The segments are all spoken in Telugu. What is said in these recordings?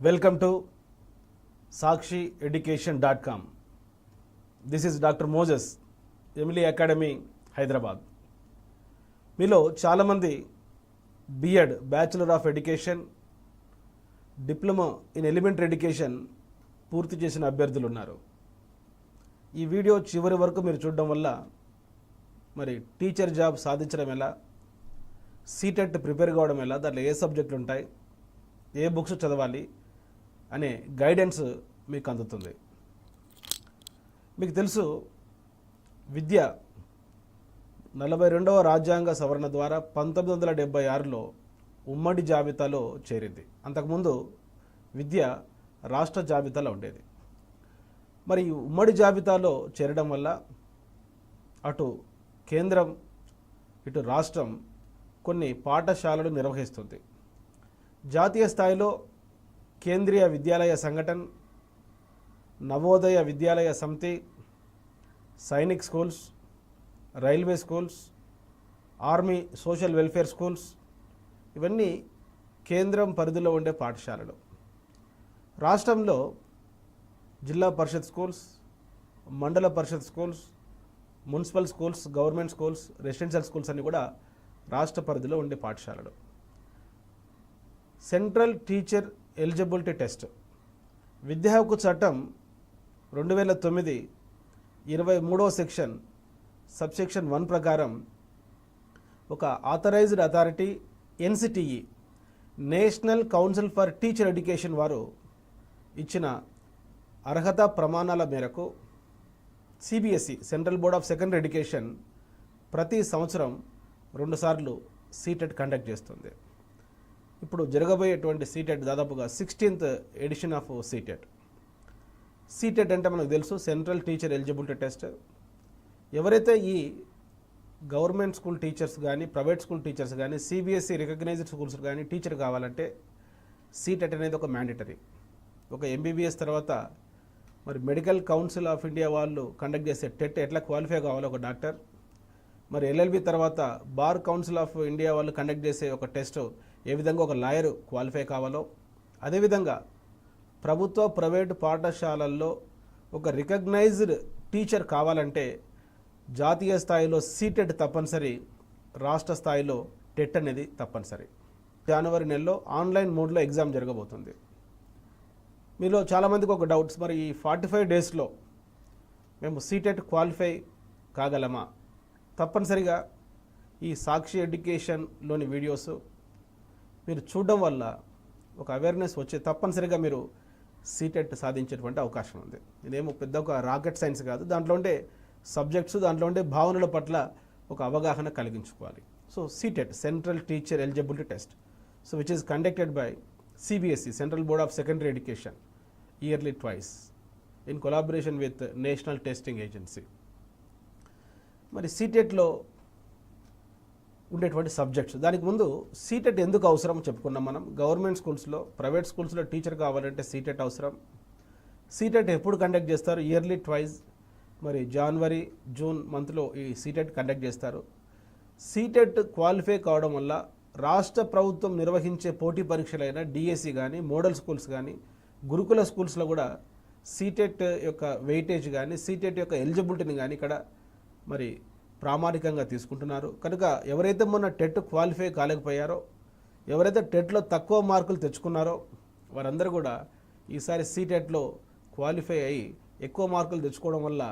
Welcome to sakshieducation.com. This is Dr.Moses, Emily Academy, Hyderabad. మీలో చాలామంది B Ed bachelor of education, diploma in elementary education పూర్తి చేసిన అభ్యర్థులు ఉన్నారు. ఈ వీడియో చివరి వరకు మీరు చూడడం వల్ల మరి టీచర్ జాబ్ సాధించడం ఎలా, సీటెట్ ప్రిపేర్ కావడం ఎలా, దాంట్లో ఏ సబ్జెక్టులు ఉంటాయి, ఏ బుక్స్ చదవాలి అనే గైడెన్స్ మీకు అందుతుంది. మీకు తెలుసు, విద్య 42వ రాజ్యాంగ సవరణ ద్వారా 1976లో ఉమ్మడి జాబితాలో చేరింది. అంతకుముందు విద్య రాష్ట్ర జాబితాలో ఉండేది. మరి ఉమ్మడి జాబితాలో చేరడం వల్ల అటు కేంద్రం ఇటు రాష్ట్రం కొన్ని పాఠశాలలు నిర్వహిస్తుంది. జాతీయ స్థాయిలో కేంద్రీయ విద్యాలయ సంఘటన్, నవోదయ విద్యాలయ సమితి, Sainik schools, railway schools, army social welfare schools, ఇవన్నీ కేంద్రం పరిధిలో ఉండే పాఠశాలలు. రాష్ట్రంలో జిల్లా Parishad schools, Mandal Parishad schools, municipal schools, government schools, residential schools అన్నీ కూడా రాష్ట్ర పరిధిలో ఉండే పాఠశాలలు. సెంట్రల్ టీచర్ ఎలిజిబిలిటీ టెస్ట్, విద్యా హక్కు చట్టం 2009 23వ సెక్షన్ సబ్సెక్షన్ 1 ప్రకారం ఒక authorised authority NCTE, National Council for Teacher Education వారు ఇచ్చిన అర్హత ప్రమాణాల మేరకు CBSE, central board of secondary Education, ప్రతి సంవత్సరం 2 సార్లు సీటెట్ కండక్ట్ చేస్తుంది. ఇప్పుడు జరగబోయేటువంటి సీటెట్ దాదాపుగా 16th edition of CTET. CTET అంటే మనకు తెలుసు, సెంట్రల్ టీచర్ ఎలిజిబిలిటీ టెస్ట్. ఎవరైతే ఈ గవర్నమెంట్ స్కూల్ టీచర్స్ కానీ, ప్రైవేట్ స్కూల్ టీచర్స్ కానీ, సిబిఎస్ఈ రికగ్నైజ్డ్ స్కూల్స్ కానీ టీచర్ కావాలంటే సీటెట్ అనేది ఒక మ్యాండేటరీ. ఒక ఎంబీబీఎస్ తర్వాత మరి మెడికల్ కౌన్సిల్ ఆఫ్ ఇండియా వాళ్ళు కండక్ట్ చేసే టెట్ ఎట్లా క్వాలిఫై కావాలో ఒక డాక్టర్, మరి ఎల్ఎల్బి తర్వాత బార్ కౌన్సిల్ ఆఫ్ ఇండియా వాళ్ళు కండక్ట్ చేసే ఒక టెస్ట్ ఏ విధంగా ఒక లాయర్ క్వాలిఫై కావాలో, అదేవిధంగా ప్రభుత్వ ప్రైవేటు పాఠశాలల్లో ఒక రికగ్నైజ్డ్ టీచర్ కావాలంటే జాతీయ స్థాయిలో సీటెట్ తప్పనిసరి, రాష్ట్ర స్థాయిలో టెట్ అనేది తప్పనిసరి. జనవరి నెలలో ఆన్లైన్ మోడ్లో ఎగ్జామ్ జరగబోతుంది. మీలో చాలామందికి ఒక డౌట్స్, మరి ఈ 45 డేస్లో మేము సీటెట్ క్వాలిఫై కాగలమా? తప్పనిసరిగా ఈ సాక్షి ఎడ్యుకేషన్లోని వీడియోస్ మీరు చూడడం వల్ల ఒక అవేర్నెస్ వచ్చి తప్పనిసరిగా మీరు సీటెట్ సాధించేటువంటి అవకాశం ఉంది. ఇదేమో పెద్ద ఒక రాకెట్ సైన్స్ కాదు. దాంట్లో ఉండే సబ్జెక్ట్స్, దాంట్లో ఉండే భావనల పట్ల ఒక అవగాహన కలిగించుకోవాలి. So CTET, central teacher eligibility test, so which is conducted by CBSE, central board of secondary education, yearly twice in collaboration with national testing agency. మరి సీటెట్లో ఉండేటువంటి సబ్జెక్ట్స్, దానికి ముందు సీటెట్ ఎందుకు అవసరం చెప్పుకున్నాం మనం. గవర్నమెంట్ స్కూల్స్లో, ప్రైవేట్ స్కూల్స్లో టీచర్ కావాలంటే సీటెట్ అవసరం. సీటెట్ ఎప్పుడు కండక్ట్ చేస్తారు? Yearly twice. మరి జనవరి, జూన్ మంత్లో ఈ సీటెట్ కండక్ట్ చేస్తారు. సీటెట్ క్వాలిఫై కావడం వల్ల రాష్ట్ర ప్రభుత్వం నిర్వహించే పోటీ పరీక్షలైన డిఎస్సి కానీ, మోడల్ స్కూల్స్ కానీ, గురుకుల స్కూల్స్లో కూడా సీటెట్ యొక్క వెయిటేజ్ కానీ, సీటెట్ యొక్క ఎలిజిబిలిటీని కానీ ఇక్కడ మరి ప్రామాణికంగా తీసుకుంటున్నారు. కనుక ఎవరైతే మొన్న టెట్ క్వాలిఫై కాలేకపోయారో, ఎవరైతే టెట్లో తక్కువ మార్కులు తెచ్చుకున్నారో వారందరూ కూడా ఈసారి సీటెట్లో క్వాలిఫై అయ్యి ఎక్కువ మార్కులు తెచ్చుకోవడం వల్ల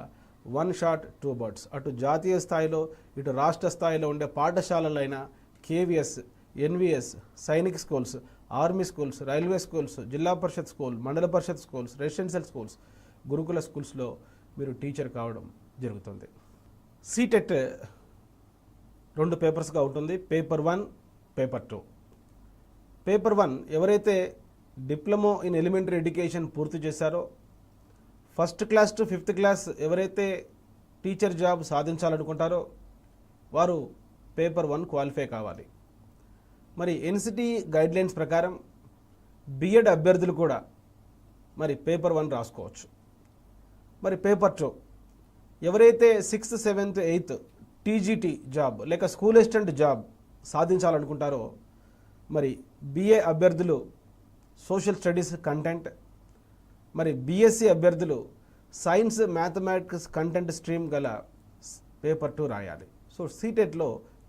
1 షాట్ 2 బర్డ్స్, అటు జాతీయ స్థాయిలో ఇటు రాష్ట్ర స్థాయిలో ఉండే పాఠశాలలైన KVS, NVS, Sainik schools, army schools, railway schools, Zilla Parishad school, మండల పరిషత్ స్కూల్స్, రెసిడెన్షియల్ స్కూల్స్, గురుకుల స్కూల్స్లో మీరు టీచర్ కావడం జరుగుతుంది. సీటెట్ 2 పేపర్స్గా ఉంటుంది, పేపర్ 1, పేపర్ 2. పేపర్ 1 ఎవరైతే డిప్లొమా ఇన్ ఎలిమెంటరీ ఎడ్యుకేషన్ పూర్తి చేశారో, 1st class to 5th class ఎవరైతే టీచర్ జాబ్ సాధించాలనుకుంటారో వారు పేపర్ 1 క్వాలిఫై కావాలి. మరి ఎన్సిటి గైడ్లైన్స్ ప్రకారం బిఎడ్ అభ్యర్థులు కూడా మరి పేపర్ 1 రాసుకోవచ్చు. మరి పేపర్ 2 ఎవరైతే 6th, 7th, 8th TGT job లేక స్కూల్ అసిస్టెంట్ జాబ్ సాధించాలనుకుంటారో మరి బిఏ అభ్యర్థులు సోషల్ స్టడీస్ కంటెంట్. మరి బీఎస్సీ అభ్యర్థులు సైన్స్ మ్యాథమెటిక్స్ కంటెంట్ స్ట్రీమ్ గల పేపర్ 2 రాయాలి. సో సీటెట్లో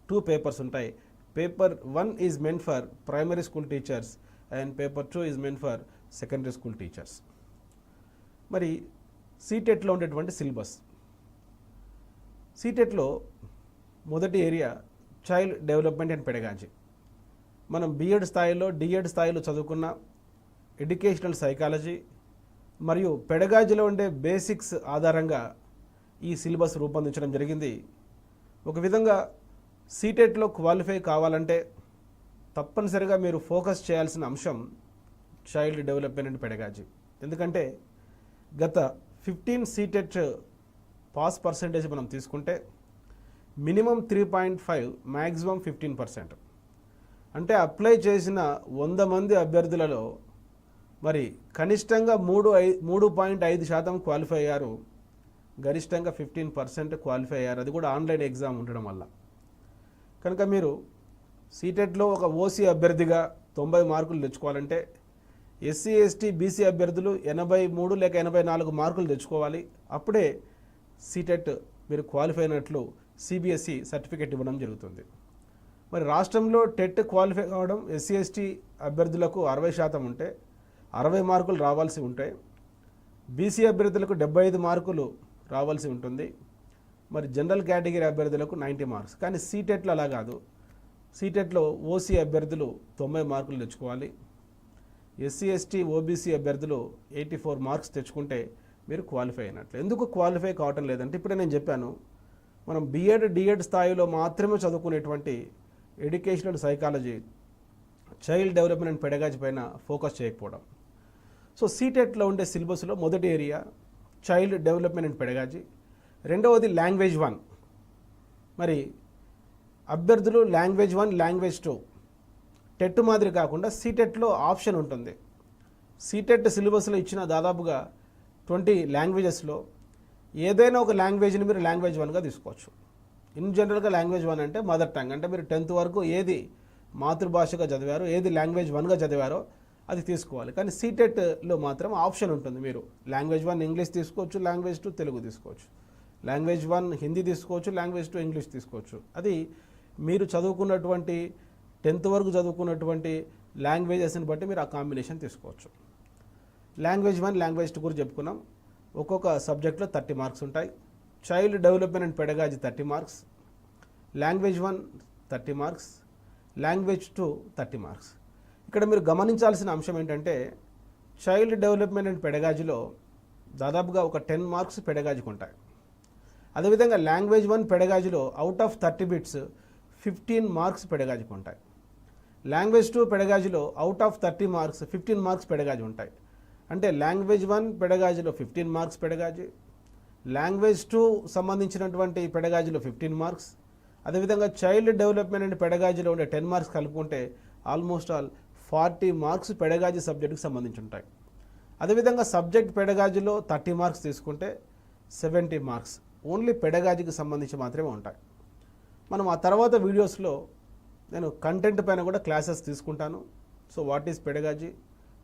2 పేపర్స్ ఉంటాయి. Paper 1 is meant for primary school teachers and paper 2 is meant for secondary school teachers. మరి సీటెట్లో ఉండేటువంటి సిలబస్. సీటెట్లో మొదటి area child development and pedagogy. మనం బిఎడ్ స్థాయిలో డిఎడ్ స్థాయిలో చదువుకున్న ఎడ్యుకేషనల్ సైకాలజీ మరియు పెడగాజీలో ఉండే బేసిక్స్ ఆధారంగా ఈ సిలబస్ రూపొందించడం జరిగింది. ఒక విధంగా సీటెట్లో క్వాలిఫై కావాలంటే తప్పనిసరిగా మీరు ఫోకస్ చేయాల్సిన అంశం చైల్డ్ డెవలప్మెంట్ అండ్ పెడగాజీ. ఎందుకంటే గత 15 సీటెట్ పాస్ పర్సెంటేజ్ మనం తీసుకుంటే మినిమం 3.5 మ్యాక్సిమం 15%. అంటే అప్లై చేసిన 100 మంది అభ్యర్థులలో మరి కనిష్టంగా 3.5% క్వాలిఫై అయ్యారు, గరిష్టంగా 15% క్వాలిఫై అయ్యారు. అది కూడా ఆన్లైన్ ఎగ్జామ్ ఉండడం వల్ల. కనుక మీరు సీటెట్లో ఒక ఓసీ అభ్యర్థిగా 90 మార్కులు తెచ్చుకోవాలంటే ఎస్సీ ఎస్టీ బీసీ అభ్యర్థులు 83 లేక 84 మార్కులు తెచ్చుకోవాలి. అప్పుడే సీటెట్ మీరు క్వాలిఫై అయినట్లు సిబిఎస్ఈ సర్టిఫికేట్ ఇవ్వడం జరుగుతుంది. మరి రాష్ట్రంలో టెట్ క్వాలిఫై కావడం ఎస్సీ ఎస్టీ అభ్యర్థులకు 60% ఉంటే 60 మార్కులు రావాల్సి ఉంటాయి. బీసీ అభ్యర్థులకు 75 మార్కులు రావాల్సి ఉంటుంది. మరి జనరల్ కేటగిరీ అభ్యర్థులకు 90 మార్క్స్. కానీ సీటెట్లో అలా కాదు. సీటెట్లో ఓసీ అభ్యర్థులు 90 మార్కులు తెచ్చుకోవాలి. ఎస్సీ ఎస్టీ ఓబీసీ అభ్యర్థులు 84 మార్క్స్ తెచ్చుకుంటే మీరు క్వాలిఫై అయినట్లు. ఎందుకు క్వాలిఫై కావటం లేదంటే ఇప్పుడే నేను చెప్పాను, మనం బిఎడ్ డిఎడ్ స్థాయిలో మాత్రమే చదువుకునేటువంటి educational psychology child development and pedagogy పైన ఫోకస్ చేయకపోవడం. సో సీటెట్లో ఉండే సిలబస్లో మొదటి area child development and pedagogy. రెండవది లాంగ్వేజ్ 1. మరి అభ్యర్థులు లాంగ్వేజ్ 1 లాంగ్వేజ్ 2 టెట్ మాదిరి కాకుండా సీటెట్లో ఆప్షన్ ఉంటుంది. సీటెట్ సిలబస్లో ఇచ్చిన దాదాపుగా 20 లాంగ్వేజెస్లో ఏదైనా ఒక లాంగ్వేజ్ని మీరు లాంగ్వేజ్ 1గా తీసుకోవచ్చు. ఇన్ జనరల్గా లాంగ్వేజ్ 1 అంటే మదర్ టంగ్. అంటే మీరు 10th వరకు ఏది మాతృభాషగా చదివారో, ఏది లాంగ్వేజ్ 1గా చదివారో అది తీసుకోవాలి. కానీ సీటెట్లో మాత్రం ఆప్షన్ ఉంటుంది. మీరు లాంగ్వేజ్ 1 ఇంగ్లీష్ తీసుకోవచ్చు, లాంగ్వేజ్ 2 తెలుగు తీసుకోవచ్చు, లాంగ్వేజ్ 1 హిందీ తీసుకోవచ్చు, లాంగ్వేజ్ 2 ఇంగ్లీష్ తీసుకోవచ్చు. అది మీరు చదువుకున్నటువంటి 10th వరకు చదువుకున్నటువంటి లాంగ్వేజెస్ని బట్టి మీరు ఆ కాంబినేషన్ తీసుకోవచ్చు. లాంగ్వేజ్ 1 లాంగ్వేజ్ 2 గురించి చెప్పుకున్నాం. ఒక్కొక్క సబ్జెక్ట్లో 30 మార్క్స్ ఉంటాయి. Child development and pedagogy 30 marks, language 1 30 marks, language 2 30 marks. ఇక్కడ మీరు గమనించాల్సిన అంశం ఏంటంటే చైల్డ్ డెవలప్మెంట్ అండ్ పెడగాజీలో దాదాపుగా ఒక 10 మార్క్స్ పెడగాజీకి ఉంటాయి. అదేవిధంగా లాంగ్వేజ్ 1 పెడగాజీలో అవుట్ ఆఫ్ 30 బిట్స్ 15 మార్క్స్ పెడగాజీకి ఉంటాయి. లాంగ్వేజ్ 2 పెడగాజీలో out of 30 marks 15 marks pedagogy ఉంటాయి. అంటే లాంగ్వేజ్ 1 పెడగాజీలో 15 మార్క్స్ పెడగాజీ, లాంగ్వేజ్ 2 సంబంధించినటువంటి పెడగాజీలో 15 మార్క్స్, అదేవిధంగా చైల్డ్ డెవలప్మెంట్ అండ్ పెడగాజీలో ఉండే 10 మార్క్స్ కలుపుకుంటే ఆల్మోస్ట్ ఆల్ 40 మార్క్స్ పెడగాజీ సబ్జెక్టుకి సంబంధించి ఉంటాయి. అదేవిధంగా సబ్జెక్ట్ పెడగాజీలో 30 మార్క్స్ తీసుకుంటే 70 మార్క్స్ ఓన్లీ పెడగాజీకి సంబంధించి మాత్రమే ఉంటాయి. మనం ఆ తర్వాత వీడియోస్లో నేను కంటెంట్ పైన కూడా క్లాసెస్ తీసుకుంటాను. So what is pedagogy,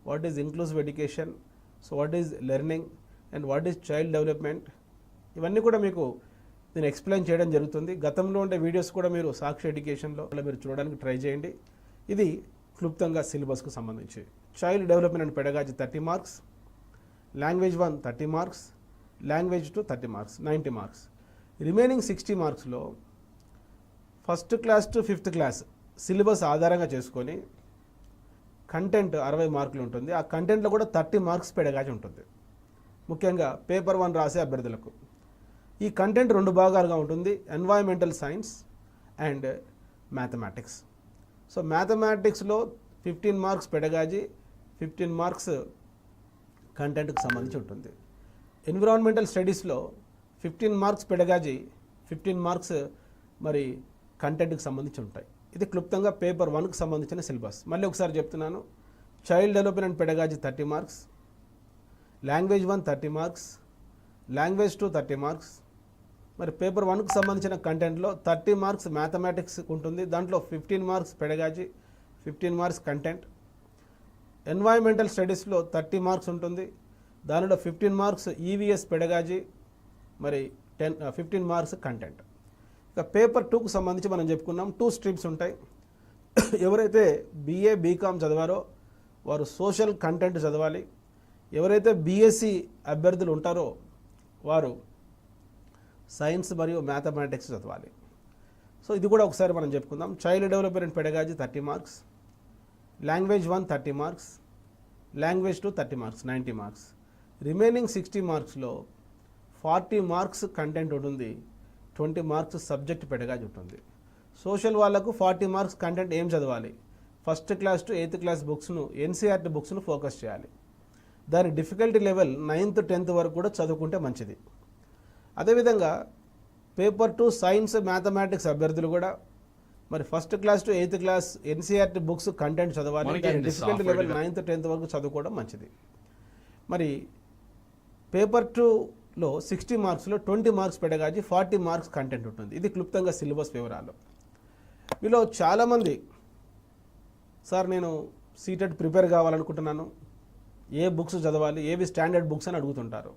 what is inclusive education, so what is learning and what is child development, ఇవన్నీ కూడా మీకు నేను ఎక్స్ప్లెయిన్ చేయడం జరుగుతుంది. గతంలో ఉండే వీడియోస్ కూడా మీరు సాక్షి ఎడ్యుకేషన్లో మీరు చూడడానికి ట్రై చేయండి. ఇది క్లుప్తంగా సిలబస్కు సంబంధించి child development and pedagogy 30 marks, language 1 30 marks, language 2 30 marks 90 marks. Remaining 60 మార్క్స్లో first class to 5th class syllabus ఆధారంగా చేసుకొని కంటెంట్ 60 మార్కులు ఉంటుంది. ఆ కంటెంట్లో కూడా 30 మార్క్స్ పెడగాజీ ఉంటుంది. ముఖ్యంగా పేపర్ 1 రాసే అభ్యర్థులకు ఈ కంటెంట్ 2 భాగాలుగా ఉంటుంది, environmental science and mathematics. So మ్యాథమెటిక్స్లో 15 మార్క్స్ పెడగాజీ, 15 మార్క్స్ కంటెంట్కి సంబంధించి ఉంటుంది. ఎన్విరాన్మెంటల్ స్టడీస్లో 15 మార్క్స్ పెడగాజీ, 15 మార్క్స్ మరి కంటెంట్కి సంబంధించి ఉంటాయి. ఇది క్లుప్తంగా పేపర్ 1కి సంబంధించిన సిలబస్. మళ్ళీ ఒకసారి చెప్తున్నాను, child development and pedagogy 30 marks, language 1 30 marks, language 2 30 marks. మరి పేపర్ 1కి సంబంధించిన కంటెంట్లో 30 మార్క్స్ మ్యాథమెటిక్స్ ఉంటుంది. దాంట్లో 15 marks pedagogy, 15 marks content. Environmental స్టడీస్లో 30 మార్క్స్ ఉంటుంది. దానిలో 15 మార్క్స్ ఈవీఎస్ పెడగాజీ, మరి 15 మార్క్స్ కంటెంట్. ఇక పేపర్ 2కు సంబంధించి మనం చెప్పుకున్నాం 2 స్ట్రీమ్స్ ఉంటాయి. ఎవరైతే బీఏ బీకామ్ చదివారో వారు సోషల్ కంటెంట్ చదవాలి. ఎవరైతే బీఎస్సీ అభ్యర్థులు ఉంటారో వారు సైన్స్ మరియు మ్యాథమెటిక్స్ చదవాలి. సో ఇది కూడా ఒకసారి మనం చెప్పుకుందాం. Child development pedagogy 30 marks, language 1 30 marks, language 2 30 marks 90 marks. Remaining 60 మార్క్స్లో 40 మార్క్స్ కంటెంట్ ఉంటుంది, 20 మార్క్స్ సబ్జెక్ట్ పెడగాజీ ఉంటుంది. సోషల్ వాళ్ళకు 40 మార్క్స్ కంటెంట్ ఏం చదవాలి? 1st class to 8th class బుక్స్ను, ఎన్సీఆర్టీ బుక్స్ను ఫోకస్ చేయాలి. దాని డిఫికల్టీ లెవెల్ 9th 10th వరకు కూడా చదువుకుంటే మంచిది. అదేవిధంగా పేపర్ 2 సైన్స్ మ్యాథమెటిక్స్ అభ్యర్థులు కూడా మరి 1st class to 8th class NCERT books content చదవాలి. దాని డిఫికల్టీ లెవెల్ 9th 10th వరకు చదువుకోవడం మంచిది. మరి పేపర్ 2లో 60 మార్క్స్లో 20 మార్క్స్ పెడగాజీ, 40 మార్క్స్ కంటెంట్ ఉంటుంది. ఇది క్లుప్తంగా సిలబస్ వివరాలు. మీలో చాలామంది సార్ నేను సీటెట్ ప్రిపేర్ కావాలనుకుంటున్నాను, ఏ బుక్స్ చదవాలి, ఏవి స్టాండర్డ్ బుక్స్ అని అడుగుతుంటారు.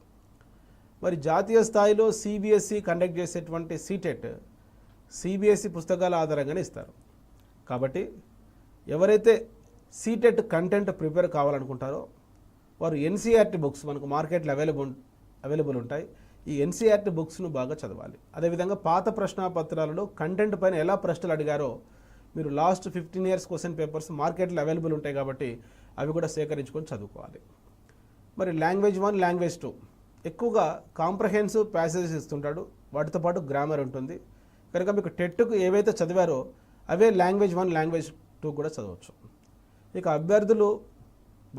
మరి జాతీయ స్థాయిలో సిబిఎస్ఈ కండక్ట్ చేసేటువంటి సీటెట్ సిబిఎస్ఈ పుస్తకాల ఆధారంగానే ఇస్తారు. కాబట్టి ఎవరైతే సీటెట్ కంటెంట్ ప్రిపేర్ కావాలనుకుంటారో వారు ఎన్సీఆర్టీ బుక్స్ మనకు మార్కెట్లో అవైలబుల్ ఉంటాయి. ఈ ఎన్సీఆర్టీ బుక్స్ను బాగా చదవాలి. అదేవిధంగా పాత ప్రశ్నాపత్రాలలో కంటెంట్ పైన ఎలా ప్రశ్నలు అడిగారో మీరు లాస్ట్ 15 years క్వశ్చన్ పేపర్స్ మార్కెట్లో అవైలబుల్ ఉంటాయి కాబట్టి అవి కూడా సేకరించుకొని చదువుకోవాలి. మరి లాంగ్వేజ్ 1 లాంగ్వేజ్ 2 ఎక్కువగా కాంప్రహెన్సివ్ ప్యాసేజెస్ ఇస్తుంటాడు, వాటితో పాటు గ్రామర్ ఉంటుంది. కనుక మీకు టెట్కు ఏవైతే చదివారో అవే లాంగ్వేజ్ 1 లాంగ్వేజ్ 2 కూడా చదవచ్చు. ఇక అభ్యర్థులు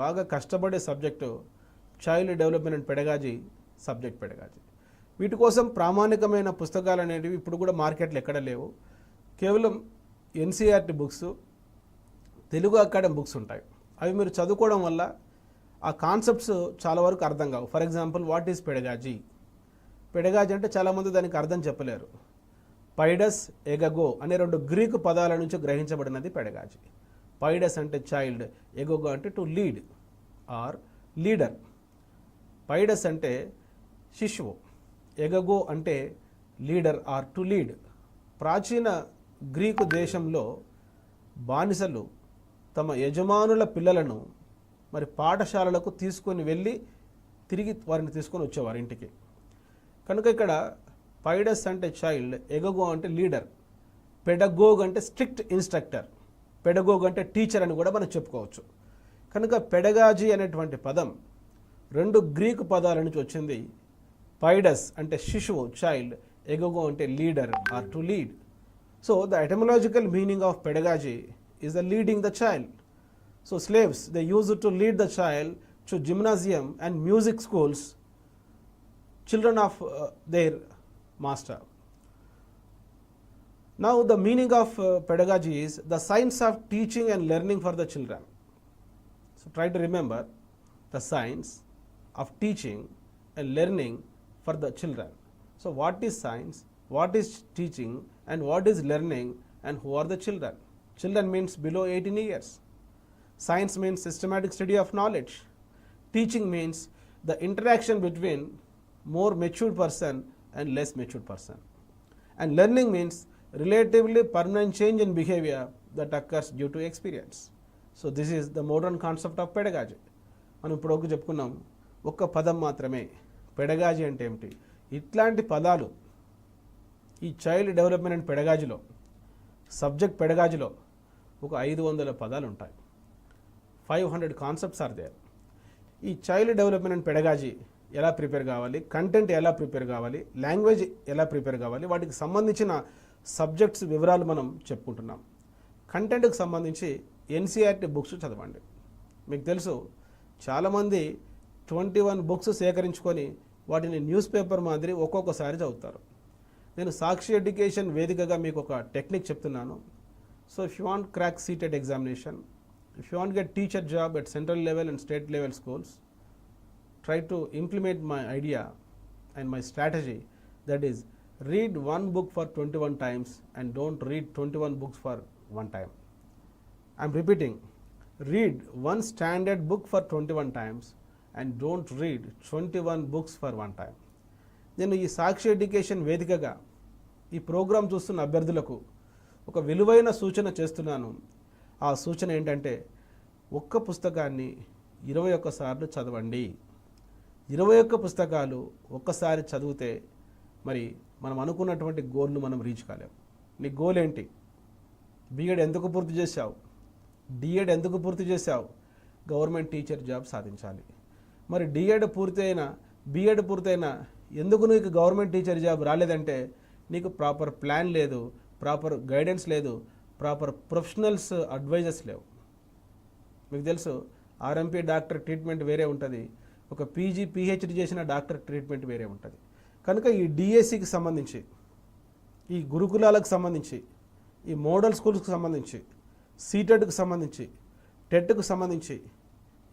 బాగా కష్టపడే subject child development pedagogy, subject pedagogy. వీటి కోసం ప్రామాణికమైన పుస్తకాలు అనేవి ఇప్పుడు కూడా మార్కెట్లో ఎక్కడ లేవు. కేవలం NCERT books, Telugu academy books ఉంటాయి. అవి మీరు చదువుకోవడం వల్ల ఆ కాన్సెప్ట్స్ చాలా వరకు అర్థం కావు. For example what is pedagogy? Pedagogy అంటే చాలామంది దానికి అర్థం చెప్పలేరు. పైడస్, ఎగగో అనే 2 గ్రీకు పదాల నుంచి గ్రహించబడినది పెడగాజీ. పైడస్ అంటే చైల్డ్, ఎగోగో అంటే టు లీడ్ ఆర్ లీడర్. పైడస్ అంటే శిశువు, ఎగగో అంటే లీడర్ ఆర్ టు లీడ్. ప్రాచీన గ్రీకు దేశంలో బానిసలు తమ యజమానుల పిల్లలను మరి పాఠశాలలకు తీసుకొని వెళ్ళి తిరిగి వారిని తీసుకొని వచ్చేవారు ఇంటికి. కనుక ఇక్కడ పైడస్ అంటే చైల్డ్, ఎగగో అంటే లీడర్, పెడగోగ్ అంటే స్ట్రిక్ట్ ఇన్స్ట్రక్టర్, పెడగోగ్ అంటే టీచర్ అని కూడా మనం చెప్పుకోవచ్చు. కనుక పెడగాజీ అనేటువంటి పదం 2 గ్రీకు పదాల నుంచి వచ్చింది. పైడస్ అంటే శిశువు చైల్డ్, ఎగగో అంటే leader or to lead. So the etymological meaning of pedagogy is the leading the child. So slaves, they used to lead the child to gymnasium and music schools, children of their master. Now the meaning of pedagogy is the science of teaching and learning for the children. So try to remember the science of teaching and learning for the children. So what is science, what is teaching and what is learning, and who are the children? Children means below 18 years. Science means systematic study of knowledge. Teaching means the interaction between more mature person and less mature person. And learning means relatively permanent change in behavior that occurs due to experience. So this is the modern concept of pedagogy. మనం ఇప్పుడు చెప్పుకున్నాం ఒక్క పదం మాత్రమే పెడగాజీ అంటే ఏమిటి. ఇట్లాంటి పదాలు ఈ చైల్డ్ డెవలప్మెంట్ పెడగాజీలో, సబ్జెక్ట్ పెడగాజీలో ఒక 500 పదాలు ఉంటాయి. 500 కాన్సెప్ట్స్ ఆర్ దేర్. ఈ చైల్డ్ డెవలప్మెంట్ పెడగాజీ ఎలా ప్రిపేర్ కావాలి, కంటెంట్ ఎలా ప్రిపేర్ కావాలి, లాంగ్వేజ్ ఎలా ప్రిపేర్ కావాలి, వాటికి సంబంధించిన సబ్జెక్ట్స్ వివరాలు మనం చెప్పుకుంటున్నాం. కంటెంట్కి సంబంధించి ఎన్సీఆర్టీ బుక్స్ చదవండి. మీకు తెలుసు చాలామంది 21 బుక్స్ సేకరించుకొని వాటిని న్యూస్ పేపర్ మాదిరి ఒక్కొక్కసారి చదువుతారు. నేను సాక్షి ఎడ్యుకేషన్ వేదికగా మీకు ఒక టెక్నిక్ చెప్తున్నాను. So if you want crack CTET examination, if you want get teacher job at central level and state level schools, try to implement my idea and my strategy, that is read one book for 21 times and don't read 21 books for one time. I am repeating, read one standard book for 21 times and don't read 21 books for one time. నేను ఈ సాక్షి ఎడ్యుకేషన్ వేదికగా ఈ ప్రోగ్రాం చూస్తున్న అభ్యర్థులకు ఒక విలువైన సూచన చేస్తున్నాను. ఆ సూచన ఏంటంటే ఒక్క పుస్తకాన్ని 21 సార్లు చదవండి. 21 పుస్తకాలు ఒక్కసారి చదివితే మరి మనం అనుకున్నటువంటి గోల్ను మనం రీచ్ కాలేం. నీ గోల్ ఏంటి? బీఎడ్ ఎందుకు పూర్తి చేశావు? డిఎడ్ ఎందుకు పూర్తి చేశావు? గవర్నమెంట్ టీచర్ జాబ్ సాధించాలి. మరి డిఎడ్ పూర్తయినా బీఎడ్ పూర్తయినా ఎందుకు నీకు గవర్నమెంట్ టీచర్ జాబ్ రాలేదంటే నీకు ప్రాపర్ ప్లాన్ లేదు, ప్రాపర్ గైడెన్స్ లేదు, ప్రాపర్ ప్రొఫెషనల్స్ అడ్వైజర్స్ లేవు. మీకు తెలుసు ఆర్ఎంపీ డాక్టర్ ట్రీట్మెంట్ వేరే ఉంటుంది, ఒక పీజీ పిహెచ్డి చేసిన డాక్టర్ ట్రీట్మెంట్ వేరే ఉంటుంది. కనుక ఈ డిఎస్సికి సంబంధించి, ఈ గురుకులాలకు సంబంధించి, ఈ మోడల్ స్కూల్స్కి సంబంధించి, సీటెట్కి సంబంధించి, టెట్కు సంబంధించి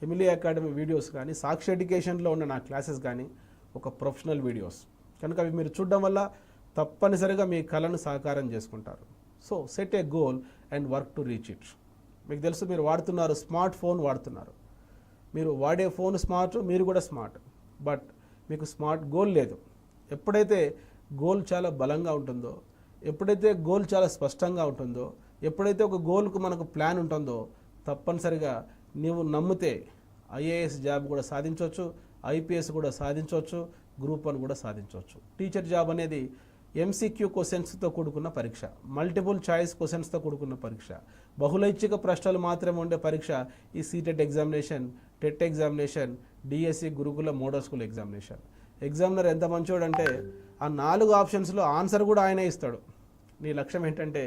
ఎమిలీ అకాడమీ వీడియోస్ కానీ, సాక్షి ఎడ్యుకేషన్లో ఉన్న నా క్లాసెస్ కానీ ఒక ప్రొఫెషనల్ వీడియోస్. కనుక అవి మీరు చూడడం వల్ల తప్పనిసరిగా మీ కళను సాకారం చేసుకుంటారు. So set A goal and work to reach it. మీకు తెలుసు మీరు వాడుతున్నారు, స్మార్ట్ ఫోన్ వాడుతున్నారు. మీరు వాడే ఫోన్ స్మార్ట్, మీరు కూడా స్మార్ట్. బట్ మీకు స్మార్ట్ గోల్ లేదు. ఎప్పుడైతే గోల్ చాలా బలంగా ఉంటుందో, ఎప్పుడైతే గోల్ చాలా స్పష్టంగా ఉంటుందో, ఎప్పుడైతే ఒక గోల్కు మనకు ప్లాన్ ఉంటుందో తప్పనిసరిగా నీవు నమ్మితే ఐఏఎస్ జాబ్ కూడా సాధించవచ్చు, ఐపీఎస్ కూడా సాధించవచ్చు, గ్రూప్ 1 కూడా సాధించవచ్చు. టీచర్ జాబ్ అనేది ఎంసీక్యూ క్వశ్చన్స్తో కూడుకున్న పరీక్ష, మల్టిపుల్ చాయిస్ క్వశ్చన్స్తో కూడుకున్న పరీక్ష, బహుళైచ్ఛిక ప్రశ్నలు మాత్రమే ఉండే పరీక్ష ఈ CTET examination, TET examination, DSC గురుకుల మోడల్ స్కూల్ ఎగ్జామినేషన్. ఎగ్జామినర్ ఎంత మంచోడు అంటే ఆ 4 ఆప్షన్స్లో ఆన్సర్ కూడా ఆయనే ఇస్తాడు. నీ లక్ష్యం ఏంటంటే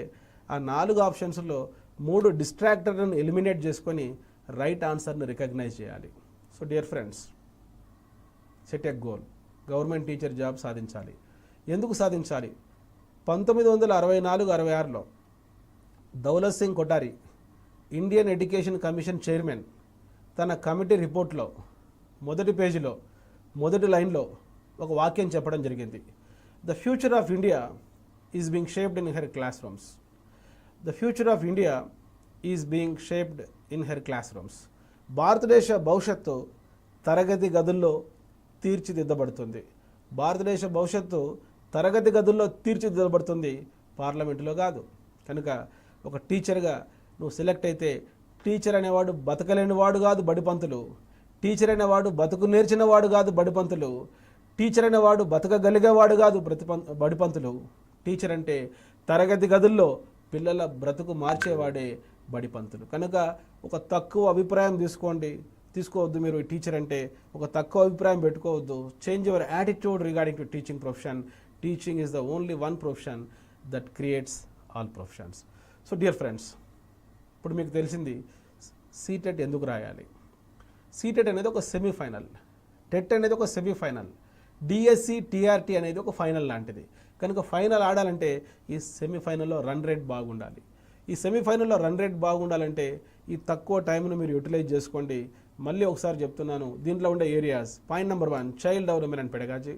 ఆ 4 ఆప్షన్స్లో 3 డిస్ట్రాక్టర్లను ఎలిమినేట్ చేసుకొని రైట్ ఆన్సర్ని రికగ్నైజ్ చేయాలి. So dear friends, set a goal. Government teacher job సాధించాలి. ఎందుకు సాధించాలి? 1964-66లో Daulat Singh Kothari, Indian education commission chairman, తన కమిటీ రిపోర్ట్లో మొదటి పేజీలో మొదటి లైన్లో ఒక వాక్యం చెప్పడం జరిగింది. The future of India is being shaped in her classrooms. The future of India is being shaped in her classrooms. భారతదేశ భవిష్యత్తు తరగతి గదుల్లో తీర్చిదిద్దబడుతుంది. భారతదేశ భవిష్యత్తు తరగతి గదుల్లో తీర్చిదిద్దబడుతుంది, పార్లమెంటులో కాదు. కనుక ఒక టీచర్గా నువ్వు సెలెక్ట్ అయితే టీచర్ అనేవాడు బతకలేనివాడు కాదు బడిపంతులు, టీచర్ అనేవాడు బతుకు నేర్చినవాడు కాదు బడిపంతులు, టీచర్ అనేవాడు బతకగలిగేవాడు కాదు బడిపంతులు. టీచర్ అంటే తరగతి గదుల్లో పిల్లల బ్రతుకు మార్చేవాడే బడిపంతులు. కనుక ఒక తక్కువ అభిప్రాయం తీసుకోవద్దు. మీరు టీచర్ అంటే ఒక తక్కువ అభిప్రాయం పెట్టుకోవద్దు. Change your attitude regarding to teaching profession. Teaching is the only one profession that creates all professions. So dear friends, ఇప్పుడు మీకు తెలిసింది సీటెట్ ఎందుకు రాయాలి. సీటెట్ అనేది ఒక సెమీఫైనల్, టెట్ అనేది ఒక సెమీఫైనల్, డిఎస్సి టీఆర్టీ అనేది ఒక ఫైనల్ లాంటిది. కనుక ఫైనల్ ఆడాలంటే ఈ సెమీఫైనల్లో రన్ రేట్ బాగుండాలి. ఈ సెమీఫైనల్లో రన్ రేట్ బాగుండాలంటే ఈ తక్కువ టైంను మీరు యూటిలైజ్ చేసుకోండి. మళ్ళీ ఒకసారి చెప్తున్నాను, దీంట్లో ఉండే areas: point number 1 child development and pedagogy,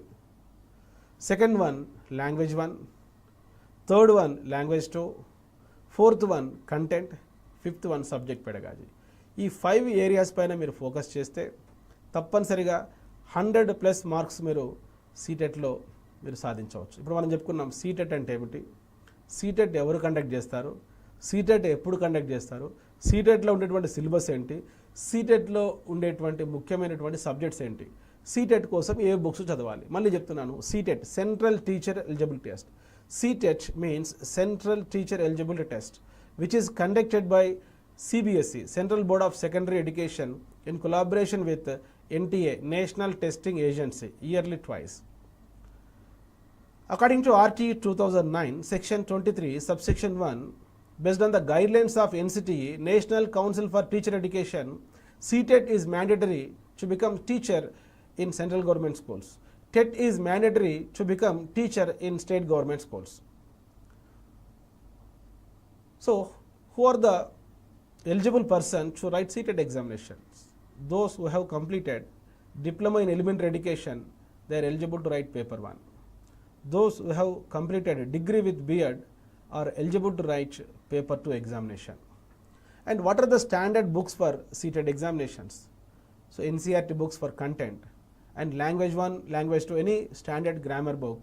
second 1 language 1, third 1 language 2, fourth 1 content, fifth 1 subject pedagogy. ఈ 5 ఏరియాస్ పైన మీరు ఫోకస్ చేస్తే తప్పనిసరిగా 100+ మార్క్స్ మీరు సీటెట్లో మీరు సాధించవచ్చు. ఇప్పుడు మనం చెప్పుకున్నాం సీటెట్ అంటే ఏమిటి, సీటెట్ ఎవరు కండక్ట్ చేస్తారు, సీటెట్ ఎప్పుడు కండక్ట్ చేస్తారు, సీటెట్లో ఉండేటువంటి సిలబస్ ఏంటి, సీటెట్లో ఉండేటువంటి ముఖ్యమైనటువంటి సబ్జెక్ట్స్ ఏంటి, సీటెట్ కోసం ఏ బుక్స్ చదవాలి. మళ్ళీ చెప్తున్నాను, CTET central teacher eligibility test. CTET means central teacher eligibility test which is conducted by CBSE, Central Board of Secondary Education, in collaboration with NTA, National Testing Agency, yearly twice. According to RT 2009, Section 23, Subsection 1, based on the guidelines of NCTE, National Council for Teacher Education, CTET is mandatory to become teacher in central government schools. TET is mandatory to become teacher in state government schools. So, who are the eligible person to write Ctet examinations? Those who have completed diploma in elementary education, they are eligible to write paper 1. Those who have completed a degree with B.Ed are eligible to write paper 2 examination. And what are the standard books for Ctet examinations? So NCERT books for content, and language 1, language 2, any standard grammar book.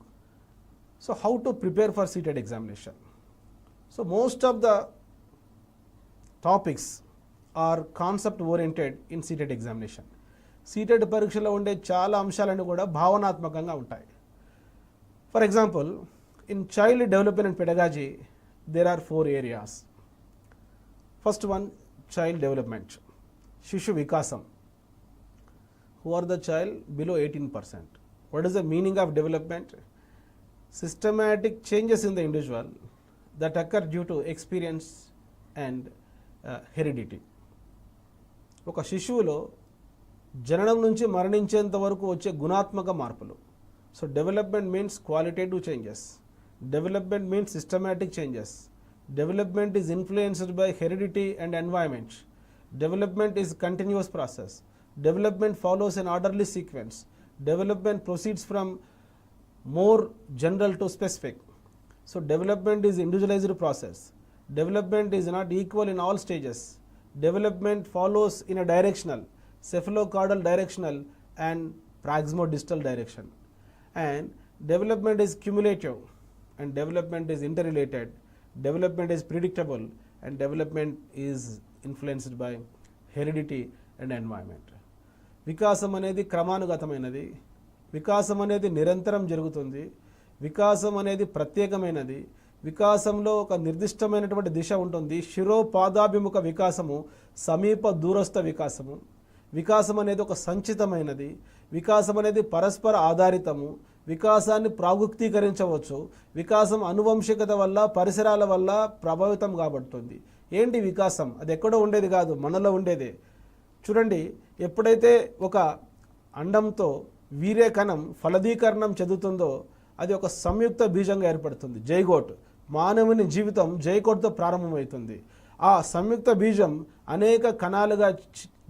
So how to prepare for Ctet examination? So most of the topics are concept oriented in Ctet examination. Ctet పరీక్షలో ఉండే చాలా అంశాలను కూడా భావనాత్మకంగా ఉంటాయి. For example, in child development and pedagogy, there are 4 areas. First one, child development, Shishu Vikasam. Who are the child? Below 18%. What is the meaning of development? Systematic changes in the individual that occur due to experience and heredity. ఒక శిశువులో జననం నుంచి మరణించేంత వరకు వచ్చే గుణాత్మక మార్పులు. So development means qualitative changes, development means systematic changes, development is influenced by heredity and environment, development is continuous process, development follows an orderly sequence, development proceeds from more general to specific. So development is individualized process, development is not equal in all stages, development follows in a directional, cephalocaudal directional and praximodistal direction, and development is cumulative, and development is interrelated, development is predictable, and development is influenced by heredity and environment. వికాసం అనేది క్రమానుగతమైనది, వికాసం అనేది నిరంతరం జరుగుతుంది, వికాసం అనేది ప్రత్యేకమైనది, వికాసంలో ఒక నిర్దిష్టమైనటువంటి దిశ ఉంటుంది. శిరోపాదాభిముఖ వికాసము, సమీప దూరస్థ వికాసము. వికాసం అనేది ఒక సంచితమైనది, వికాసం అనేది పరస్పర ఆధారితము, వికాసాన్ని ప్రాగుక్తీకరించవచ్చు, వికాసం అనువంశికత వల్ల పరిసరాల వల్ల ప్రభావితం కాబడుతుంది. ఏంటి వికాసం? అది ఎక్కడో ఉండేది కాదు, మనలో ఉండేదే. చూడండి, ఎప్పుడైతే ఒక అండంతో వీర్య కణం ఫలదీకరణం చెందుతుందో అది ఒక సంయుక్త బీజంగా ఏర్పడుతుంది, జైగోట్. మానవుని జీవితం జైగోట్తో ప్రారంభమవుతుంది. ఆ సంయుక్త బీజం అనేక కణాలుగా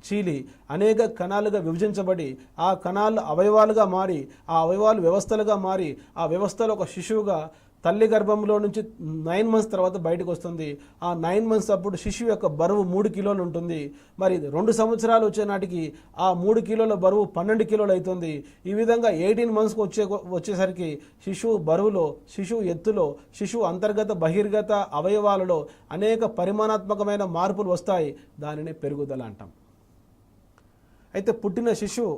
చీలి అనేక కణాలుగా విభజించబడి ఆ కణాలు అవయవాలుగా మారి ఆ అవయవాలు వ్యవస్థలుగా మారి ఆ వ్యవస్థలో ఒక శిశువుగా తల్లి గర్భంలో నుంచి 9 months తర్వాత బయటకు వస్తుంది. ఆ 9 months అప్పుడు శిశువు యొక్క బరువు 3 కిలోలు ఉంటుంది. మరి 2 సంవత్సరాలు వచ్చే నాటికి ఆ 3 కిలోల బరువు 12 కిలోలు అవుతుంది. ఈ విధంగా 18 monthsకి వచ్చేసరికి శిశువు బరువులో, శిశువు ఎత్తులో, శిశువు అంతర్గత బహిర్గత అవయవాలలో అనేక పరిమాణాత్మకమైన మార్పులు వస్తాయి. దానినే పెరుగుదల అంటాం. అయితే పుట్టిన శిశువు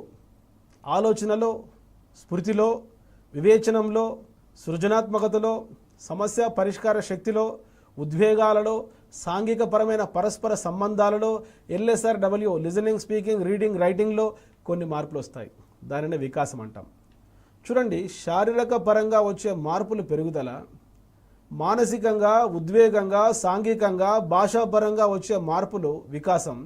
ఆలోచనలో, స్మృతిలో, వివేచనంలో, సృజనాత్మకతలో, సమస్య పరిష్కార శక్తిలో, ఉద్వేగాలలో, సాంఘికపరమైన పరస్పర సంబంధాలలో, LSRW లిజనింగ్, స్పీకింగ్, రీడింగ్, రైటింగ్లో కొన్ని మార్పులు వస్తాయి. దానినే వికాసం అంటాం. చూడండి, శారీరక పరంగా వచ్చే మార్పులు పెరుగుదల, మానసికంగా, ఉద్వేగంగా, సాంఘికంగా, భాషాపరంగా వచ్చే మార్పులు వికాసం.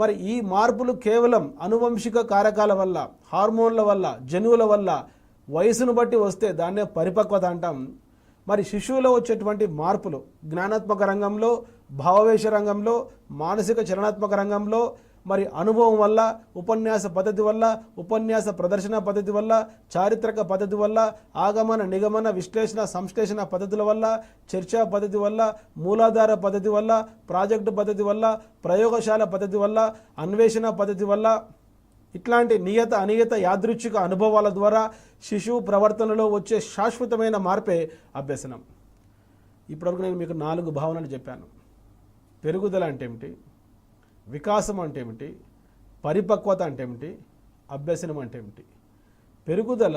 మరి ఈ మార్పులు కేవలం అనువంశిక కారకాల వల్ల, హార్మోన్ల వల్ల, జన్యువుల వల్ల, వయసును బట్టి వస్తే దాన్నే పరిపక్వత అంటాం. మరి శిశువులో వచ్చేటువంటి మార్పులు జ్ఞానాత్మక రంగంలో, భావవేశ రంగంలో, మానసిక చలనాత్మక రంగంలో, మరి అనుభవం వల్ల, ఉపన్యాస పద్ధతి వల్ల, ఉపన్యాస ప్రదర్శన పద్ధతి వల్ల, చారిత్రక పద్ధతి వల్ల, ఆగమన, నిగమన, విశ్లేషణ, సంశ్లేషణ పద్ధతుల వల్ల, చర్చా పద్ధతి వల్ల, మూలాధార పద్ధతి వల్ల, ప్రాజెక్టు పద్ధతి వల్ల, ప్రయోగశాల పద్ధతి వల్ల, అన్వేషణ పద్ధతి వల్ల, ఇట్లాంటి నియత అనియత యాదృచ్ఛిక అనుభవాల ద్వారా శిశువు ప్రవర్తనలో వచ్చే శాశ్వతమైన మార్పే అభ్యసనం. ఇప్పటివరకు నేను మీకు 4 భావనలు చెప్పాను. పెరుగుదల అంటే ఏమిటి, వికాసం అంటే ఏమిటి, పరిపక్వత అంటే ఏమిటి, అభ్యసనం అంటే ఏమిటి. పెరుగుదల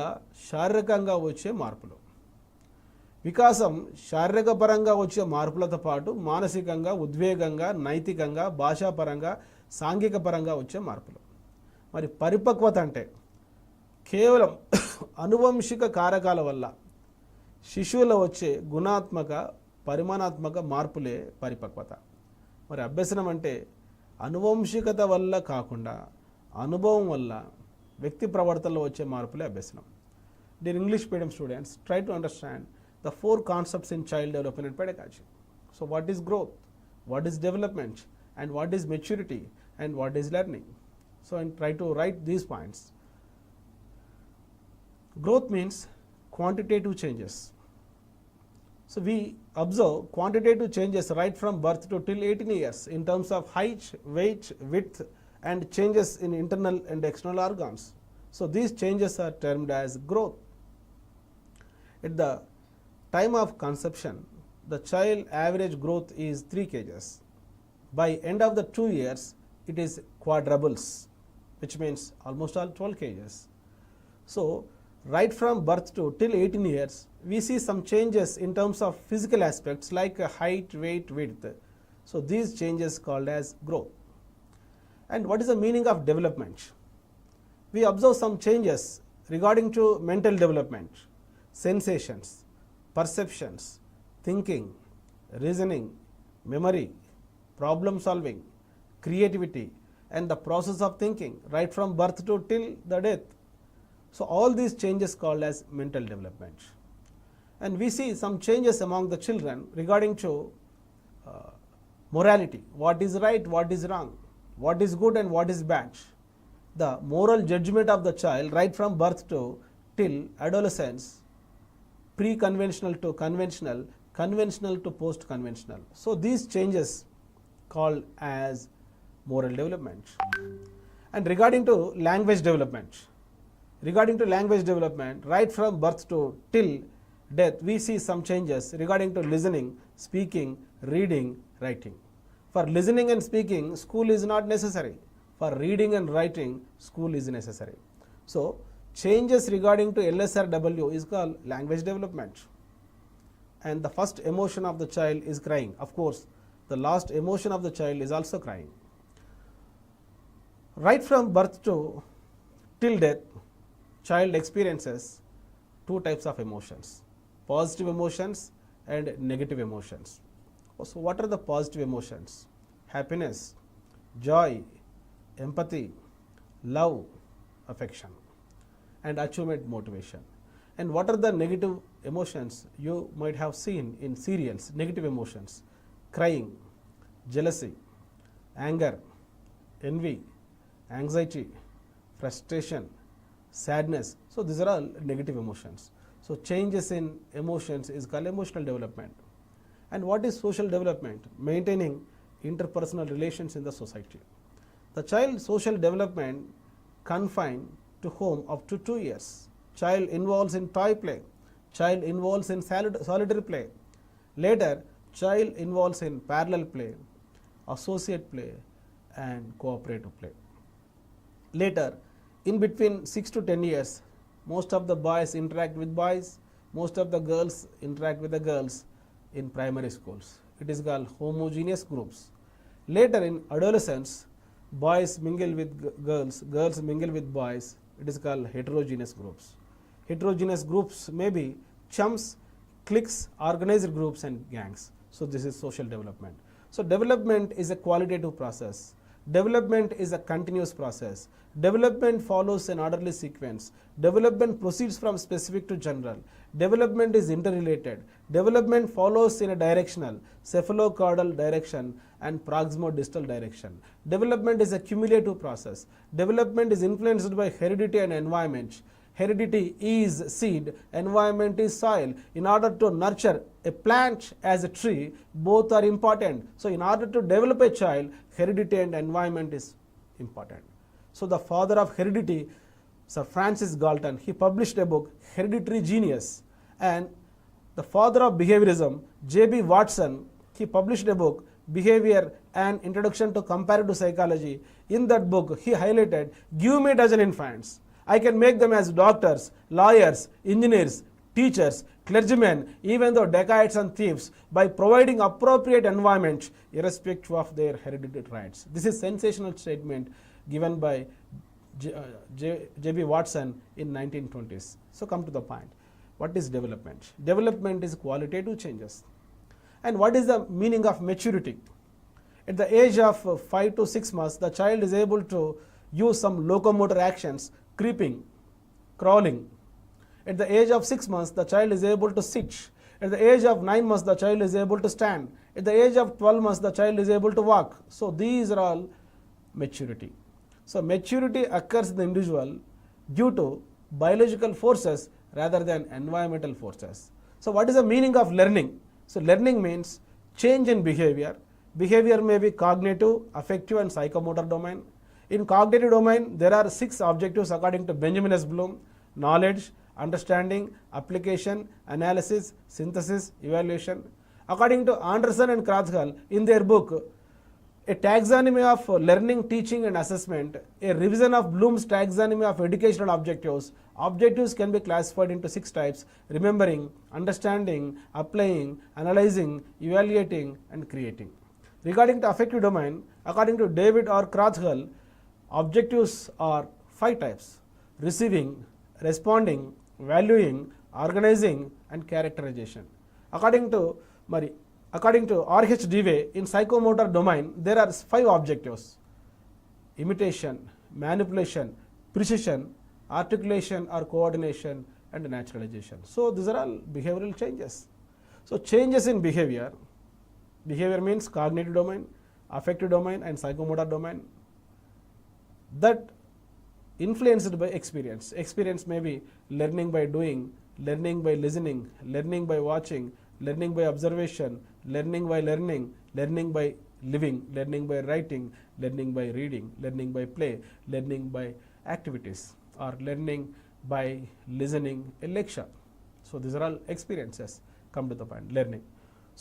శారీరకంగా వచ్చే మార్పులు, వికాసం శారీరక పరంగా వచ్చే మార్పులతో పాటు మానసికంగా, ఉద్వేగంగా, నైతికంగా, భాషాపరంగా, సాంఘిక పరంగా వచ్చే మార్పులు. మరి పరిపక్వత అంటే కేవలం అనువంశిక కారకాల వల్ల శిశువులో వచ్చే గుణాత్మక, పరిమాణాత్మక మార్పులే పరిపక్వత. మరి అభ్యసనం అంటే అనువంశికత వల్ల కాకుండా అనుభవం వల్ల వ్యక్తి ప్రవర్తనలో వచ్చే మార్పులే అభ్యసనం. Dear English medium students, try to understand the 4 concepts in child development and pedagogy. So what is growth, what is development, and what is maturity, and what is learning? So and try to write these points. Growth means quantitative changes. So we observe quantitative changes right from birth to till 18 years in terms of height, weight, width, and changes in internal and external organs. So these changes are termed as growth. At the time of conception, the child average growth is 3 kgs. By end of the 2 years, it is quadruples, which means almost all 12 kgs. So right from birth to till 18 years, we see some changes in terms of physical aspects like height, weight, width. So these changes called as growth. And what is the meaning of development? We observe some changes regarding to mental development, sensations, perceptions, thinking, reasoning, memory, problem solving, creativity, and the process of thinking right from birth to till the death. So all these changes called as mental development. And we see some changes among the children regarding to morality, what is right, what is wrong, what is good and what is bad. The moral judgment of the child right from birth to till adolescence, pre-conventional to conventional, conventional to post-conventional. So these changes called as moral development. And regarding to language development, right from birth to till death, we see some changes regarding to listening, speaking, reading, writing. For listening and speaking, school is not necessary. For reading and writing, school is necessary. So changes regarding to LSRW is called language development. And the first emotion of the child is crying. Of course, the last emotion of the child is also crying. Right from birth to till death, child experiences 2 types of emotions, positive emotions and negative emotions. So what are the positive emotions? Happiness, joy, empathy, love, affection, and achievement motivation. And what are the negative emotions? You might have seen in serials, negative emotions, crying, jealousy, anger, envy, anxiety, frustration, sadness. So these are all negative emotions. So changes in emotions is called emotional development. And what is social development? Maintaining interpersonal relations in the society. The child's social development confined to home up to 2 years. Child involves in toy play. Child involves in solitary play. Later, child involves in parallel play, associate play, and cooperative play. Later, in between 6 to 10 years, most of the boys interact with boys, most of the girls interact with the girls in primary schools. It is called homogeneous groups. Later in adolescence, boys mingle with girls, girls mingle with boys. It is called heterogeneous groups. Heterogeneous groups may be chums, cliques, organized groups, and gangs. So this is social development. So development is a qualitative process. Development is a continuous process. Development follows an orderly sequence. Development proceeds from specific to general. Development is interrelated. Development follows in a directional, cephalocaudal direction and proximo-distal direction. Development is a cumulative process. Development is influenced by heredity and environment. Heredity is seed, environment is soil. In order to nurture a plant as a tree, both are important. So in order to develop a child, heredity and environment is important. So the father of heredity, Sir Francis Galton, he published a book, Hereditary Genius. And the father of behaviorism, J.B. Watson, he published a book, Behavior and Introduction to Comparative Psychology. In that book, he highlighted, give me a dozen infants. I can make them as doctors, lawyers, engineers, teachers, clergymen, even though dacoits and thieves, by providing appropriate environment irrespective of their hereditary traits. This is sensational statement given by J.B. Watson in 1920s. So come to the point. What is development? Development is qualitative changes. And what is the meaning of maturity? At the age of 5 to 6 months, the child is able to use some locomotor actions, creeping, crawling. At the age of 6 months, the child is able to sit. At the age of 9 months, the child is able to stand. At the age of 12 months, the child is able to walk. So these are all maturity. So maturity occurs in the individual due to biological forces rather than environmental forces. So what is the meaning of learning? So learning means change in behavior. Behavior may be cognitive, affective and psychomotor domain. In cognitive domain, there are 6 objectives according to Benjamin S. Bloom: knowledge, understanding, application, analysis, synthesis, evaluation. According to Anderson and Krathhall, in their book, A Taxonomy of Learning, Teaching and Assessment, a revision of Bloom's taxonomy of educational objectives, objectives can be classified into 6 types: remembering, understanding, applying, analyzing, evaluating and creating. Regarding to affective domain, according to David R. Krathhall, objectives are 5 types: receiving, responding, valuing, organizing and characterization. According to R.H. Dewey, in psychomotor domain, there are 5 objectives: imitation, manipulation, precision, articulation or coordination and naturalization. So these are all behavioral changes. So changes in behavior means cognitive domain, affective domain and psychomotor domain, that influenced by experience. Experience may be learning by doing, learning by listening, learning by watching, learning by observation, learning by learning, learning by living, learning by writing, learning by reading, learning by play, learning by activities, or learning by listening a lecture. So these are all experiences. Come to the point, learning.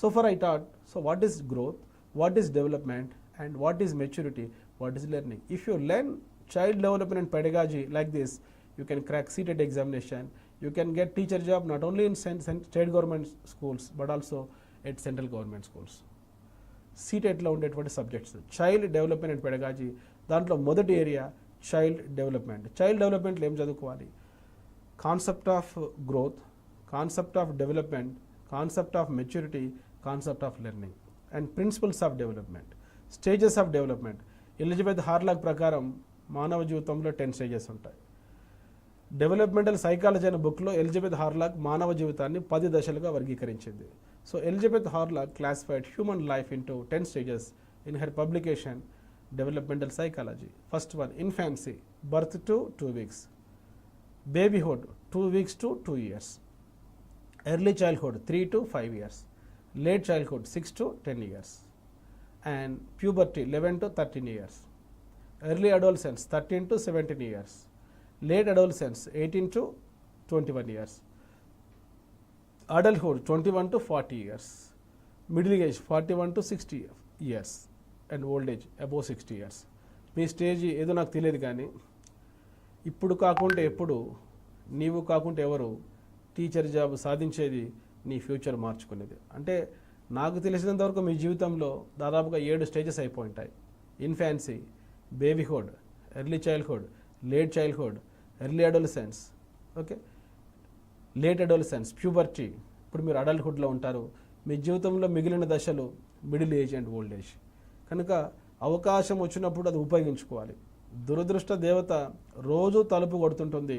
So far I taught, so what is growth, what is development and what is maturity, what is learning. If you learn child development and pedagogy like this, you can crack Ctet examination. You can get teacher job not only in state government schools but also at central government schools. Ctetలో ఉండేటువంటి subjects child development and pedagogy, దాంట్లో మొదటి ఏరియా చైల్డ్ డెవలప్మెంట్. చైల్డ్ డెవలప్మెంట్లో ఏం చదువుకోవాలి? Concept of growth, concept of development, concept of maturity, concept of learning and principles of development, stages of development. Elizabeth Hurlock ప్రకారం మానవ జీవితంలో 10 స్టేజెస్ ఉంటాయి. డెవలప్మెంటల్ సైకాలజీ అనే బుక్లో ఎలిజబెత్ హార్లాగ్ మానవ జీవితాన్ని 10 దశలుగా వర్గీకరించింది. So Elizabeth Hurlock classified human life into 10 stages in her publication developmental psychology. First one, infancy, birth to 2 weeks, babyhood 2 weeks to 2 years, early childhood 3 to 5 years, late childhood 6 to 10 years, and puberty 11 to 13 years, early adolescence 13 to 17 years, late adolescence 18 to 21 years, adulthood 21 to 40 years, middle age 41 to 60 years, and old age above 60 years. Me stage ఏదో నాకు తెలియదు కానీ ఇప్పుడు కాకుండా ఎప్పుడు, నీవు కాకుండా ఎవరు టీచర్ జాబ్ సాధించేది నీ ఫ్యూచర్ మార్చుకునేది. అంటే నాకు తెలిసినంతవరకు మీ జీవితంలో దాదాపుగా 7 స్టేజెస్ అయిపోయి ఉంటాయి. Infancy, babyhood, early childhood, late childhood, early adolescence, okay, late adolescence, puberty, ఇప్పుడు మీరు అడల్ట్హుడ్లో ఉంటారు. మీ జీవితంలో మిగిలిన దశలు middle age and old age. కనుక అవకాశం వచ్చినప్పుడు అది ఉపయోగించుకోవాలి. దురదృష్ట దేవత రోజు తలుపు కొడుతుంటుంది,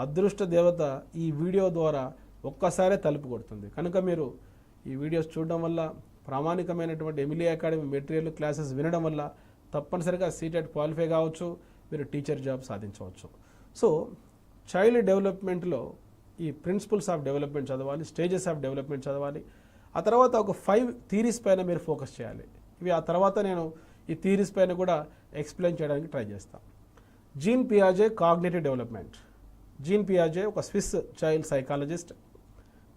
అదృష్ట దేవత ఈ వీడియో ద్వారా ఒక్కసారే తలుపు కొడుతుంది. కనుక మీరు ఈ వీడియోస్ చూడడం వల్ల, ప్రామాణికమైనటువంటి ఎమిలీ అకాడమీ మెటీరియల్ క్లాసెస్ వినడం వల్ల తప్పనిసరిగా సీటెట్ క్వాలిఫై కావచ్చు, మీరు టీచర్ జాబ్ సాధించవచ్చు. సో చైల్డ్ డెవలప్మెంట్లో ఈ ప్రిన్సిపల్స్ ఆఫ్ డెవలప్మెంట్ చదవాలి, స్టేజెస్ ఆఫ్ డెవలప్మెంట్ చదవాలి. ఆ తర్వాత ఒక 5 థీరీస్ పైన మీరు ఫోకస్ చేయాలి. ఇవి ఆ తర్వాత నేను ఈ థీరీస్ పైన కూడా ఎక్స్ప్లెయిన్ చేయడానికి ట్రై చేస్తాను. జీన్ పియాజే కాగ్నిటివ్ డెవలప్మెంట్. జీన్ పియాజే ఒక స్విస్ చైల్డ్ సైకాలజిస్ట్.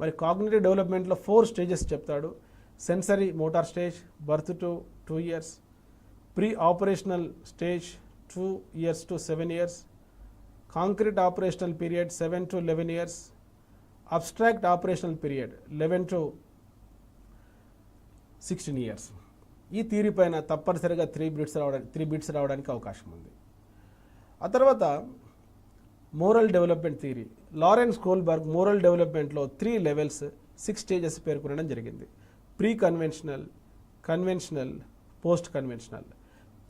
మరి కాగ్నిటివ్ డెవలప్మెంట్లో 4 స్టేజెస్ చెప్తాడు. Sensory motor stage, birth to 2 years, pre operational stage 2 years to 7 years, concrete operational period 7 to 11 years, abstract operational period 11 to 16 years. ఈ థియరీ పైన తప్పనిసరిగా 3 బిట్స్ రావడానికి అవకాశం ఉంది. ఆ తర్వాత moral development theory. Lawrence Kohlberg moral డెవలప్మెంట్లో 3 levels, 6 స్టేజెస్ పేర్కొనడం జరిగింది. Pre conventional, conventional, post conventional.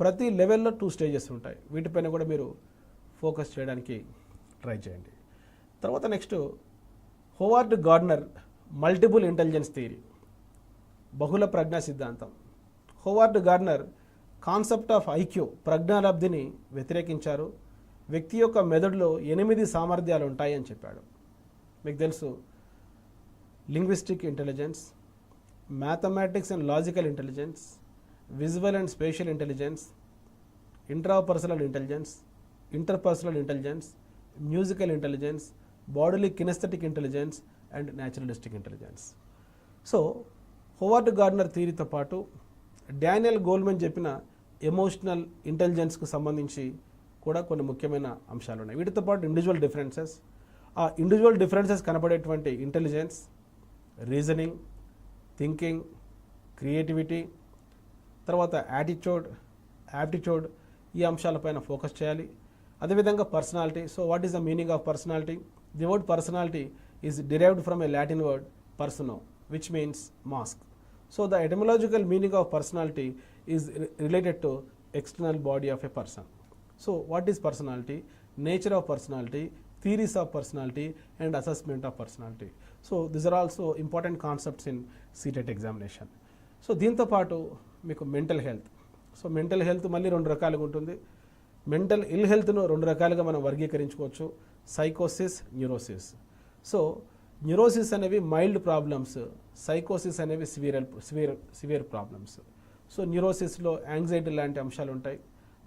ప్రతి లెవెల్లో 2 స్టేజెస్ ఉంటాయి. వీటిపైన కూడా మీరు ఫోకస్ చేయడానికి ట్రై చేయండి. తర్వాత next Howard Gardner multiple intelligence theory, బహుళ ప్రజ్ఞా సిద్ధాంతం. Howard Gardner concept of IQ, ప్రజ్ఞాలబ్ధిని వ్యతిరేకించారు. వ్యక్తి యొక్క మెదడులో 8 సామర్థ్యాలు ఉంటాయి అని చెప్పాడు. మీకు తెలుసు linguistic intelligence, mathematics and logical intelligence, visual and spatial intelligence, intrapersonal intelligence, interpersonal intelligence, musical intelligence, bodily kinesthetic intelligence and naturalistic intelligence. సో హోవార్డ్ గార్డ్నర్ థియరీతో పాటు డానియల్ గోల్మెన్ చెప్పిన ఎమోషనల్ ఇంటెలిజెన్స్కు సంబంధించి కూడా కొన్ని ముఖ్యమైన అంశాలు ఉన్నాయి. వీటితో పాటు ఇండివిజువల్ డిఫరెన్సెస్, ఆ ఇండివిజువల్ డిఫరెన్సెస్ కనబడేటువంటి ఇంటెలిజెన్స్, రీజనింగ్, థింకింగ్, క్రియేటివిటీ, తర్వాత యాప్టిట్యూడ్ ఈ అంశాలపైన ఫోకస్ చేయాలి. అదేవిధంగా personality. So what is the meaning of personality? The word personality is derived from a Latin word persona which means mask. So the etymological meaning of personality is related to external body of a person. So what is personality? Nature of personality, theories of personality and assessment of personality. So these are also important concepts in Ctet examination. So దీంతో పాటు మీకు mental health. So mental health మళ్ళీ రెండు రకాలుగా ఉంటుంది. మెంటల్ ఇల్ హెల్త్ను రెండు రకాలుగా మనం వర్గీకరించుకోవచ్చు, సైకోసిస్, న్యూరోసిస్. సో న్యూరోసిస్ అనేవి మైల్డ్ ప్రాబ్లమ్స్, సైకోసిస్ అనేవి సివియర్ ప్రాబ్లమ్స్. సో న్యూరోసిస్లో యాంగ్జైటీ లాంటి అంశాలు ఉంటాయి,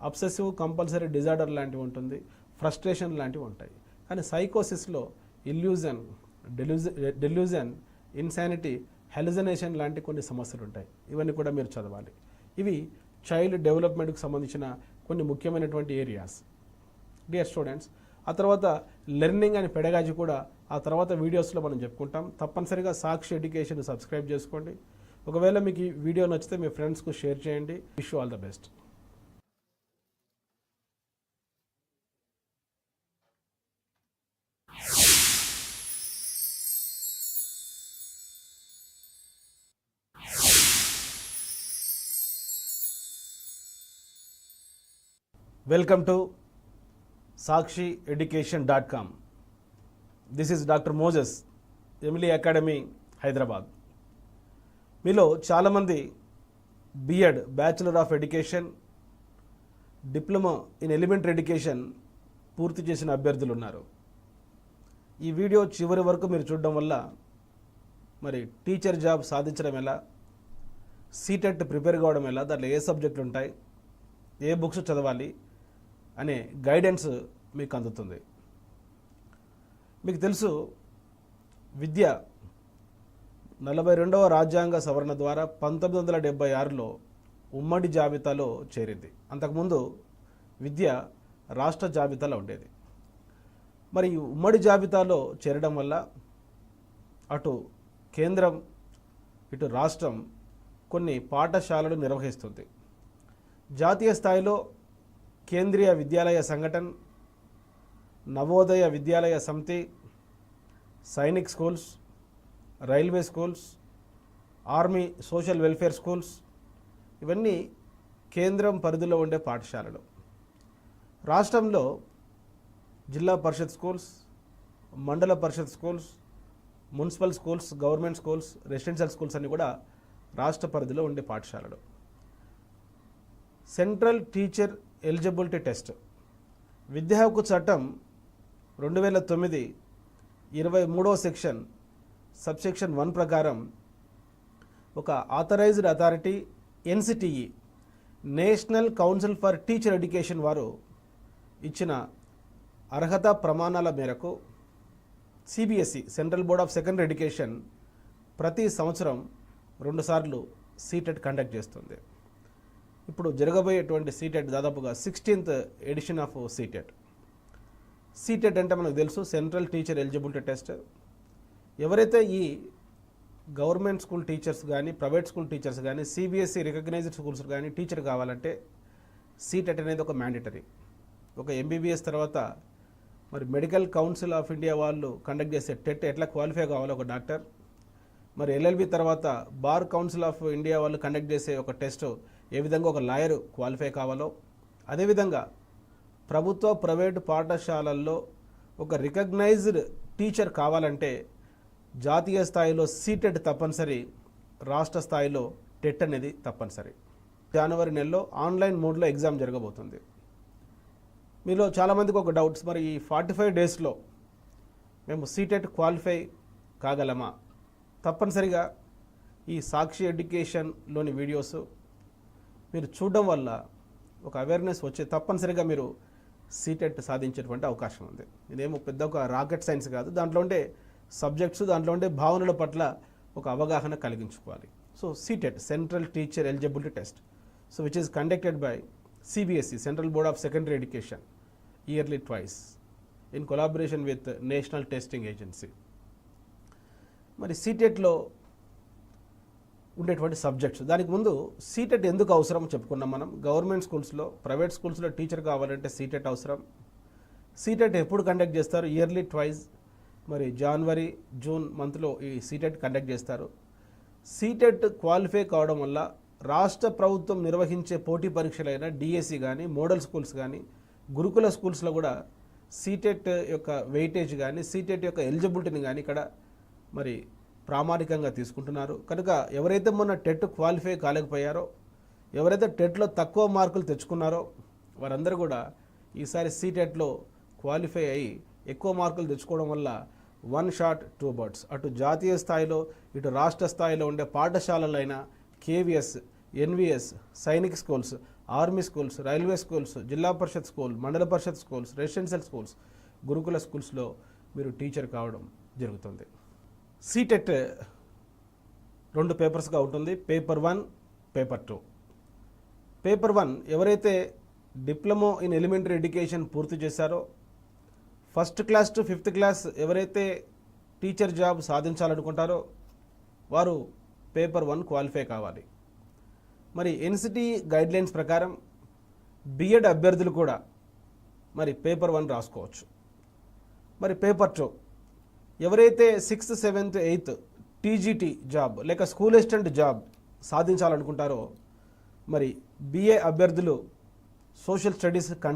అబ్సెసివ్ కంపల్సరీ డిజార్డర్ లాంటివి ఉంటుంది, ఫ్రస్ట్రేషన్ లాంటివి ఉంటాయి. కానీ సైకోసిస్లో ఇల్యూజన్, డెల్యూజన్, ఇన్సానిటీ, హెలుసినేషన్ లాంటి కొన్ని సమస్యలు ఉంటాయి. ఇవన్నీ కూడా మీరు చదవాలి. ఇవి చైల్డ్ డెవలప్మెంట్కి సంబంధించిన కొన్ని ముఖ్యమైనటువంటి ఏరియాస్. డియర్ స్టూడెంట్స్, ఆ తర్వాత లెర్నింగ్ అండ్ పెడగాజీ కూడా ఆ తర్వాత వీడియోస్లో మనం చెప్పుకుంటాం. తప్పనిసరిగా సాక్షి ఎడ్యుకేషన్ సబ్స్క్రైబ్ చేసుకోండి. ఒకవేళ మీకు ఈ వీడియో నచ్చితే మీ ఫ్రెండ్స్కు షేర్ చేయండి. Wish you all the best. Welcome to sakshieducation.com. This is Dr.Moses, Emily Academy, Hyderabad. మీలో చాలామంది B Ed, bachelor of education, diploma in elementary education పూర్తి చేసిన అభ్యర్థులు ఉన్నారు. ఈ వీడియో చివరి వరకు మీరు చూడడం వల్ల మరి టీచర్ జాబ్ సాధించడం ఎలా, సీటెట్ ప్రిపేర్ కావడం ఎలా, దాంట్లో ఏ సబ్జెక్టులు ఉంటాయి, ఏ బుక్స్ చదవాలి అనే గైడెన్స్ మీకు అందుతుంది. మీకు తెలుసు, విద్య 42వ రాజ్యాంగ సవరణ ద్వారా 1976లో ఉమ్మడి జాబితాలో చేరింది. అంతకుముందు విద్య రాష్ట్ర జాబితాలో ఉండేది. మరి ఉమ్మడి జాబితాలో చేరడం వల్ల అటు కేంద్రం ఇటు రాష్ట్రం కొన్ని పాఠశాలలు నిర్వహిస్తుంది. జాతీయ స్థాయిలో కేంద్రీయ విద్యాలయ సంఘటన్, నవోదయ విద్యాలయ సమితి, Sainik schools, railway schools, army social welfare schools, ఇవన్నీ కేంద్రం పరిధిలో ఉండే పాఠశాలలు. రాష్ట్రంలో జిల్లా Parishad schools, Mandal Parishad schools, municipal schools, government schools, residential schools అన్నీ కూడా రాష్ట్ర పరిధిలో ఉండే పాఠశాలలు. సెంట్రల్ టీచర్ ఎలిజిబిలిటీ టెస్ట్, విద్యా హక్కు చట్టం 2009 23వ సెక్షన్ సబ్సెక్షన్ 1 ప్రకారం ఒక authorised authority NCTE, National Council for Teacher Education వారు ఇచ్చిన అర్హత ప్రమాణాల మేరకు CBSE, central board of secondary Education, ప్రతి సంవత్సరం 2 సార్లు సీటెట్ కండక్ట్ చేస్తుంది. ఇప్పుడు జరగబోయేటువంటి సీటెట్ దాదాపుగా 16th edition of CTET. CTET అంటే మనకు తెలుసు, సెంట్రల్ టీచర్ ఎలిజిబిలిటీ టెస్ట్. ఎవరైతే ఈ గవర్నమెంట్ స్కూల్ టీచర్స్ కానీ, ప్రైవేట్ స్కూల్ టీచర్స్ కానీ, సిబిఎస్ఈ రికగ్నైజ్డ్ స్కూల్స్ కానీ టీచర్ కావాలంటే సీటెట్ అనేది ఒక మ్యాండేటరీ. ఒక ఎంబీబీఎస్ తర్వాత మరి మెడికల్ కౌన్సిల్ ఆఫ్ ఇండియా వాళ్ళు కండక్ట్ చేసే టెట్ ఎట్లా క్వాలిఫై కావాలో ఒక డాక్టర్, మరి ఎల్ఎల్బి తర్వాత బార్ కౌన్సిల్ ఆఫ్ ఇండియా వాళ్ళు కండక్ట్ చేసే ఒక టెస్ట్ ఏ విధంగా ఒక లాయర్ క్వాలిఫై కావాలో, అదేవిధంగా ప్రభుత్వ ప్రైవేటు పాఠశాలల్లో ఒక రికగ్నైజ్డ్ టీచర్ కావాలంటే జాతీయ స్థాయిలో సీటెట్ తప్పనిసరి, రాష్ట్ర స్థాయిలో టెట్ అనేది తప్పనిసరి. జనవరి నెలలో ఆన్లైన్ మోడ్లో ఎగ్జామ్ జరగబోతుంది. మీలో చాలామందికి ఒక డౌట్స్, మరి ఈ 45 డేస్లో మేము సీటెట్ క్వాలిఫై కాగలమా, తప్పనిసరిగా ఈ సాక్షి ఎడ్యుకేషన్లోని వీడియోస్ మీరు చూడడం వల్ల ఒక అవేర్నెస్ వచ్చే తప్పనిసరిగా మీరు సీటెట్ సాధించేటువంటి అవకాశం ఉంది. ఇదేమో పెద్ద ఒక రాకెట్ సైన్స్ కాదు. దాంట్లో ఉండే సబ్జెక్ట్స్, దాంట్లో ఉండే భావనల పట్ల ఒక అవగాహన కలిగించుకోవాలి. So CTET, central teacher eligibility test, so which is conducted by CBSE, Central Board of Secondary Education, yearly twice in collaboration with National Testing Agency. మరి సీటెట్లో ఉండేటువంటి సబ్జెక్ట్స్, దానికి ముందు సీటెట్ ఎందుకు అవసరం చెప్పుకున్నాం మనం. గవర్నమెంట్ స్కూల్స్లో, ప్రైవేట్ స్కూల్స్లో టీచర్ కావాలంటే సీటెట్ అవసరం. సీటెట్ ఎప్పుడు కండక్ట్ చేస్తారు? Yearly twice. మరి జనవరి, జూన్ మంత్లో ఈ సీటెట్ కండక్ట్ చేస్తారు. సీటెట్ క్వాలిఫై కావడం వల్ల రాష్ట్ర ప్రభుత్వం నిర్వహించే పోటీ పరీక్షలైన డిఎస్సి కానీ, మోడల్ స్కూల్స్ కానీ, గురుకుల స్కూల్స్లో కూడా సీటెట్ యొక్క వెయిటేజ్ కానీ, సీటెట్ యొక్క ఎలిజిబిలిటీని కానీ ఇక్కడ మరి ప్రామాణికంగా తీసుకుంటున్నారు. కనుక ఎవరైతే మొన్న టెట్ క్వాలిఫై కాలేకపోయారో, ఎవరైతే టెట్లో తక్కువ మార్కులు తెచ్చుకున్నారో వారందరూ కూడా ఈసారి సీటెట్లో క్వాలిఫై అయ్యి ఎక్కువ మార్కులు తెచ్చుకోవడం వల్ల వన్ షాట్ టూ బర్డ్స్, అటు జాతీయ స్థాయిలో ఇటు రాష్ట్ర స్థాయిలో ఉండే పాఠశాలలైన KVS, NVS, Sainik schools, army schools, railway schools, Zilla Parishad school, మండల పరిషత్ స్కూల్స్, రెసిడెన్షియల్ స్కూల్స్, గురుకుల స్కూల్స్లో మీరు టీచర్ కావడం జరుగుతుంది. సీటెట్ 2 పేపర్స్గా ఉంటుంది. Paper 1, paper 2. పేపర్ 1 ఎవరైతే డిప్లొమా ఇన్ ఎలిమెంటరీ ఎడ్యుకేషన్ పూర్తి చేశారో, first class to 5th class ఎవరైతే టీచర్ జాబ్ సాధించాలనుకుంటారో వారు పేపర్ 1 క్వాలిఫై కావాలి. మరి ఎన్సిటీ గైడ్లైన్స్ ప్రకారం బిఎడ్ అభ్యర్థులు కూడా మరి పేపర్ 1 రాసుకోవచ్చు. మరి పేపర్ 2 ఎవరైతే 6th, 7th, 8th TGT job లేక స్కూల్ అసిస్టెంట్ జాబ్ సాధించాలనుకుంటారో మరి బిఏ అభ్యర్థులు సోషల్ స్టడీస్